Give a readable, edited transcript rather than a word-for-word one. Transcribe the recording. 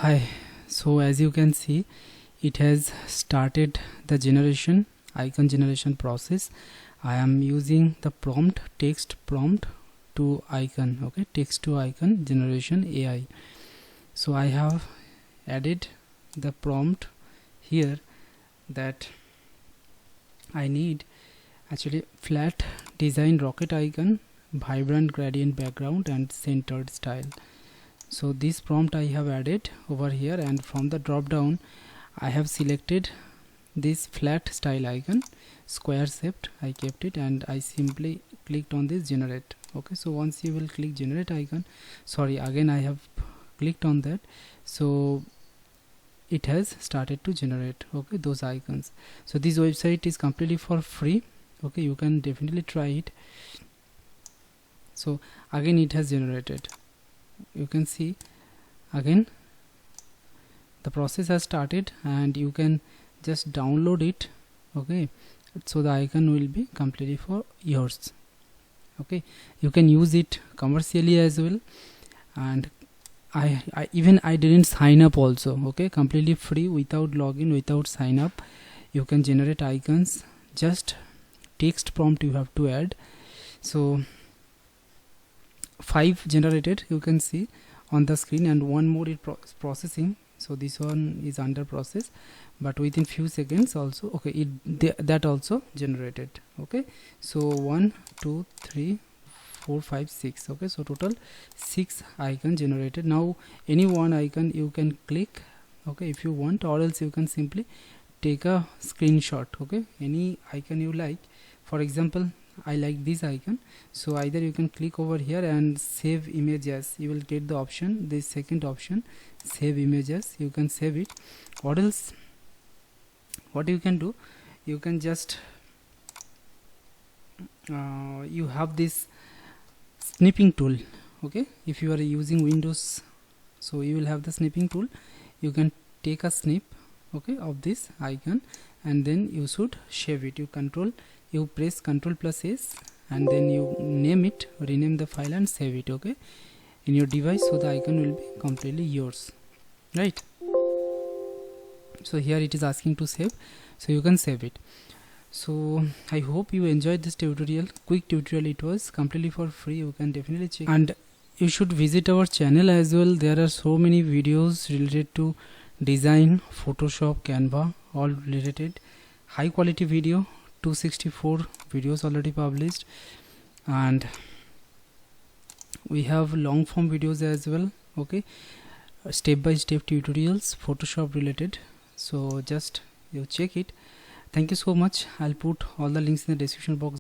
Hi, so as you can see, it has started the icon generation process. I am using the text prompt to icon, okay, text to icon generation AI. So I have added the prompt here that I need actually flat design rocket icon, vibrant gradient background and centered style. So this prompt I have added over here, and from the drop down I have selected this flat style icon, square shaped. I kept it and I simply clicked on this generate. Okay, so once you will click generate icon, again I have clicked on that, so it has started to generate, okay, those icons. So this website is completely for free, okay, you can definitely try it. So again it has generated. You can see again the process has started and you can just download it, okay, so the icon will be completely for yours. Okay, you can use it commercially as well, and I didn't sign up also, okay, completely free, without login, without sign up. You can generate icons, just text prompt you have to add. So 5 generated, you can see on the screen, and one more is processing. So this one is under process, but within few seconds also, okay, that also generated. Okay, so 1 2 3 4 5 6, okay, so total 6 icon generated. Now any one icon you can click, okay, if you want, or else you can simply take a screenshot, okay, any icon you like. For example, I like this icon, so either you can click over here and save images. You will get the option, this second option, save images. You can save it, or else what you can do, you can just you have this snipping tool, okay, if you are using Windows, so you will have the snipping tool. You can take a snip, okay, of this icon, and then you should save it. You press Ctrl+S and then you name it, rename the file and save it, okay, in your device, so the icon will be completely yours, right? So here it is asking to save, so you can save it. So I hope you enjoyed this tutorial, quick tutorial. It was completely for free, you can definitely check, and you should visit our channel as well. There are so many videos related to design, Photoshop, Canva, all related, high quality video, 264 videos already published, and we have long form videos as well, okay, step by step tutorials Photoshop related. So just you check it. Thank you so much. I'll put all the links in the description box.